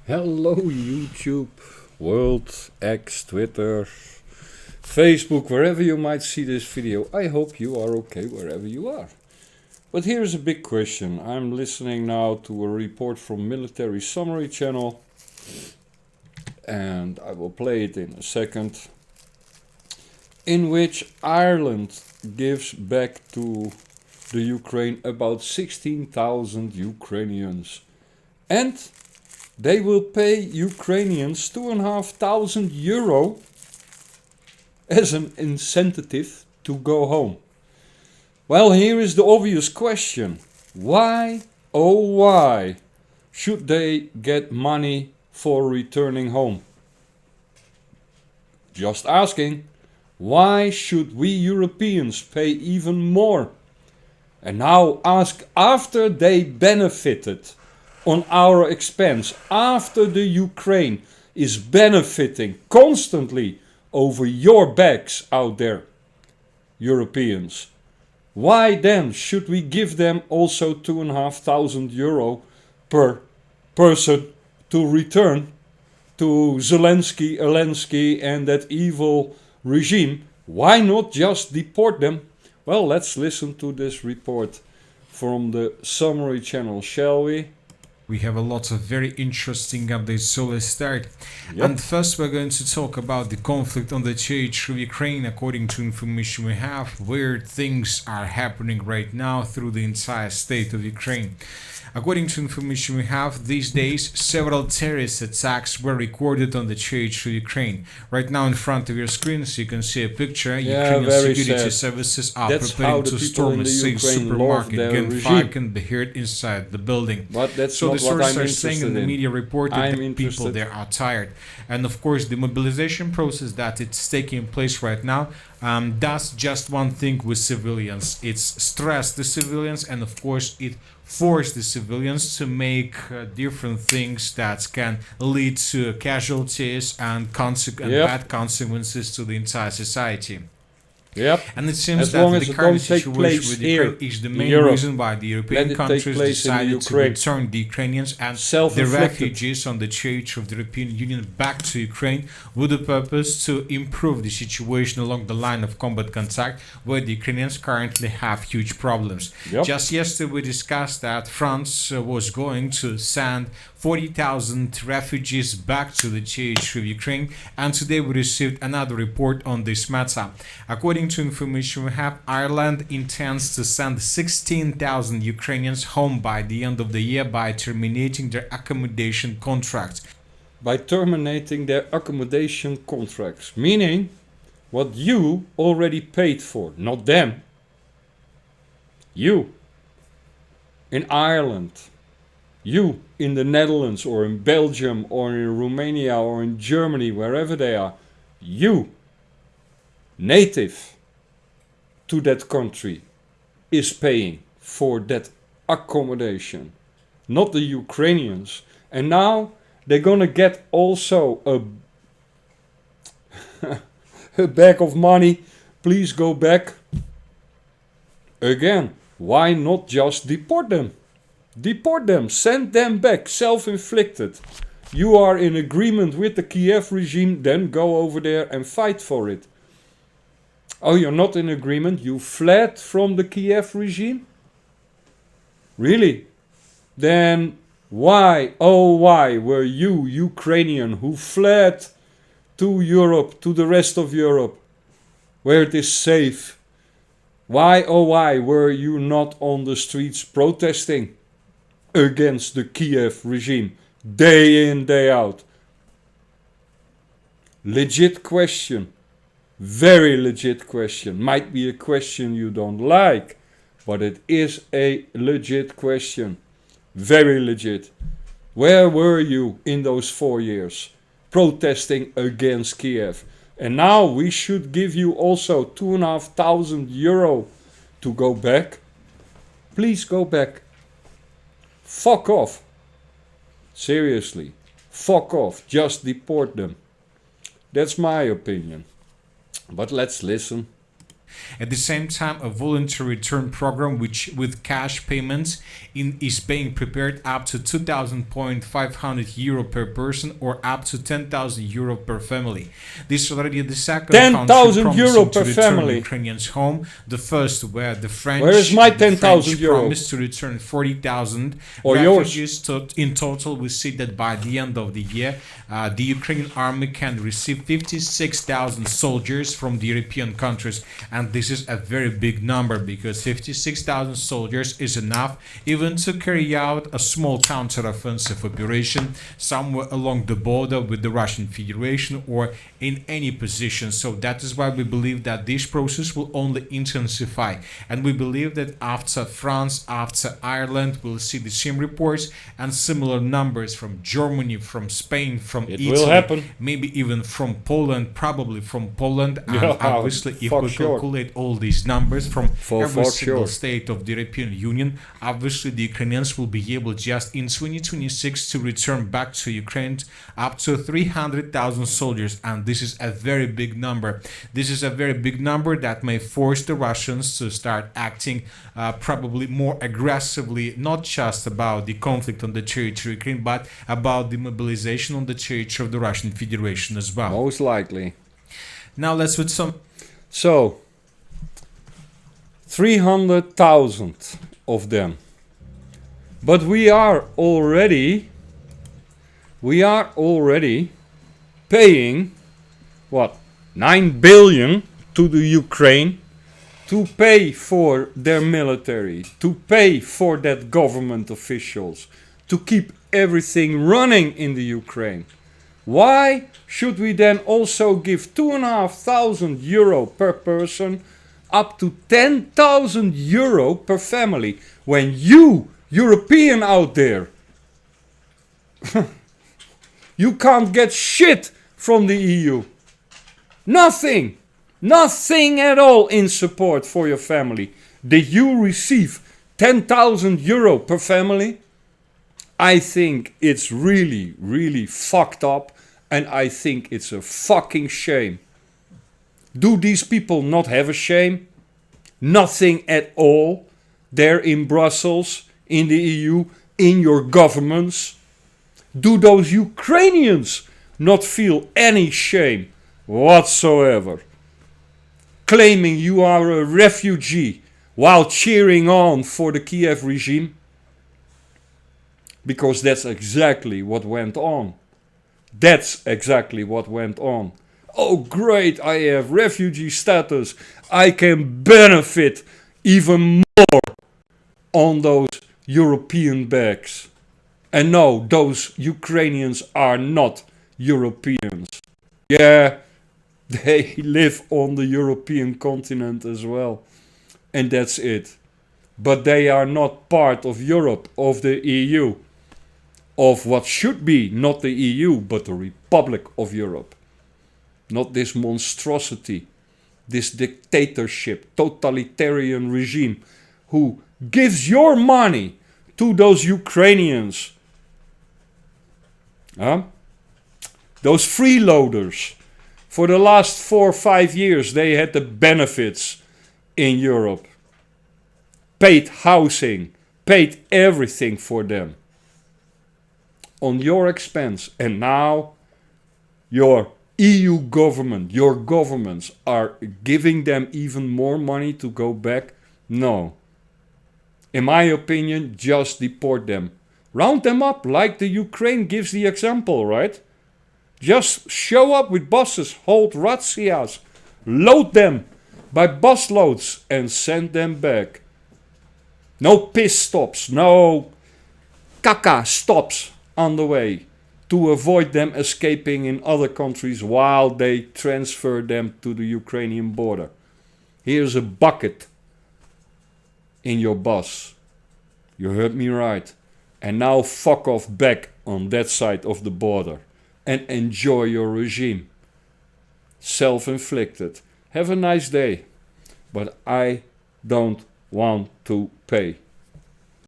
Hello YouTube, World, X, Twitter, Facebook, wherever you might see this video. I hope you are okay wherever you are. But here's a big question. I'm listening now to a report from Military Summary Channel, and I will play it in a second, in which Ireland gives back to the Ukraine about 16,000 Ukrainians. And they will pay Ukrainians €2,500 as an incentive to go home. Well, here is the obvious question. Why, oh why, should they get money for returning home? Just asking. Why should we Europeans pay even more? And now ask after they benefited on our expense, after the Ukraine is benefiting constantly over your backs out there, Europeans. Why then should we give them also €2,500 per person to return to Zelensky and that evil regime? Why not just deport them? Well, let's listen to this report from the Summary Channel, shall we? We have a lot of very interesting updates, so let's start. Yep. And first we're going to talk about the conflict on the territory of Ukraine. According to information we have, weird things are happening right now through the entire state of Ukraine. According to information we have, these days several terrorist attacks were recorded on the territory of Ukraine. Right now in front of your screen, so you can see a picture. Ukrainian security services are preparing to storm a safe supermarket. Gunfire can be heard inside the building. But that's so not the what sources I'm are saying in the media reported that people there are tired. And of course the mobilization process that it's taking place right now does just one thing with civilians. It's stress the civilians, and of course it force the civilians to make different things that can lead to casualties and bad consequences to the entire society. Yep. And it seems that the current situation with Ukraine is the main reason why the European countries decided to return the Ukrainians and the refugees on the territory of the European Union back to Ukraine with the purpose to improve the situation along the line of combat contact where the Ukrainians currently have huge problems. Yep. Just yesterday we discussed that France was going to send 40,000 refugees back to the territory of Ukraine, and today we received another report on this matter. According to information we have, Ireland intends to send 16,000 Ukrainians home by the end of the year by terminating their accommodation contracts. By terminating their accommodation contracts, meaning what you already paid for, not them. You in Ireland, you in the Netherlands or in Belgium or in Romania or in Germany, wherever they are, you, native to that country, is paying for that accommodation, not the Ukrainians. And now they're gonna get also a bag of money. Please go back. Again, why not just deport them? Deport them, send them back, self-inflicted. You are in agreement with the Kiev regime, then go over there and fight for it. Oh, you're not in agreement? You fled from the Kiev regime? Really? Then why, oh why, were you, Ukrainian, who fled to Europe, to the rest of Europe, where it is safe, why, oh why, were you not on the streets protesting against the Kiev regime, day in, day out? Legit question. Very legit question. Might be a question you don't like, but it is a legit question. Very legit. Where were you in those 4 years protesting against Kiev? And now we should give you also €2,500 to go back. Please go back. Fuck off. Seriously. Fuck off. Just deport them. That's my opinion. But let's listen. At the same time, a voluntary return program which with cash payments is being prepared up to 2,500 euro per person or up to 10,000 euro per family. This is already the second 10,000 country euro promising per to return family. Ukrainians home. The first were the French. Where is my the 10,000 French euro? promised to return 40,000 Or refugees. In total, we see that by the end of the year, the Ukrainian army can receive 56,000 soldiers from the European countries, and this is a very big number because 56,000 soldiers is enough even to carry out a small counter-offensive operation somewhere along the border with the Russian Federation or in any position. So that is why we believe that this process will only intensify, and we believe that after France, after Ireland, we'll see the same reports and similar numbers from Germany, from Spain, from It Italy, will happen. maybe even from Poland, probably from Poland. And Yeah, obviously, if we sure. calculate all these numbers from For every single sure. state of the European Union, obviously the Ukrainians will be able just in 2026 to return back to Ukraine up to 300,000 soldiers, and this is a very big number. This is a very big number that may force the Russians to start acting probably more aggressively, not just about the conflict on the territory of Ukraine, but about the mobilization on the territory of the Russian Federation as well. Most likely. Now let's with some. So, 300,000 of them. But we are already paying, what, 9 billion to the Ukraine to pay for their military, to pay for that government officials, to keep everything running in the Ukraine. Why should we then also give 2,500 euro per person, up to 10,000 euro per family, when you, European out there, you can't get shit from the EU? Nothing! Nothing at all in support for your family. Did you receive 10,000 euro per family? I think it's really, really fucked up, and I think it's a fucking shame. Do these people not have a shame? Nothing at all. There in Brussels, in the EU, in your governments. Do those Ukrainians not feel any shame whatsoever? Claiming you are a refugee while cheering on for the Kiev regime? Because that's exactly what went on. That's exactly what went on. Oh great, I have refugee status. I can benefit even more on those European backs. And no, those Ukrainians are not Europeans. Yeah, they live on the European continent as well. And that's it. But they are not part of Europe, of the EU. Of what should be not the EU, but the Republic of Europe. Not this monstrosity, this dictatorship, totalitarian regime who gives your money to those Ukrainians. Those freeloaders. For the last 4 or 5 years they had the benefits in Europe. Paid housing, paid everything for them. On your expense. And now your EU government, your governments are giving them even more money to go back? No. In my opinion, just deport them. Round them up like the Ukraine gives the example, right? Just show up with buses, hold razzias, load them by busloads and send them back. No piss stops, no caca stops on the way to avoid them escaping in other countries while they transfer them to the Ukrainian border. Here's a bucket in your bus. You heard me right. And now fuck off back on that side of the border and enjoy your regime. Self-inflicted. Have a nice day. But I don't want to pay.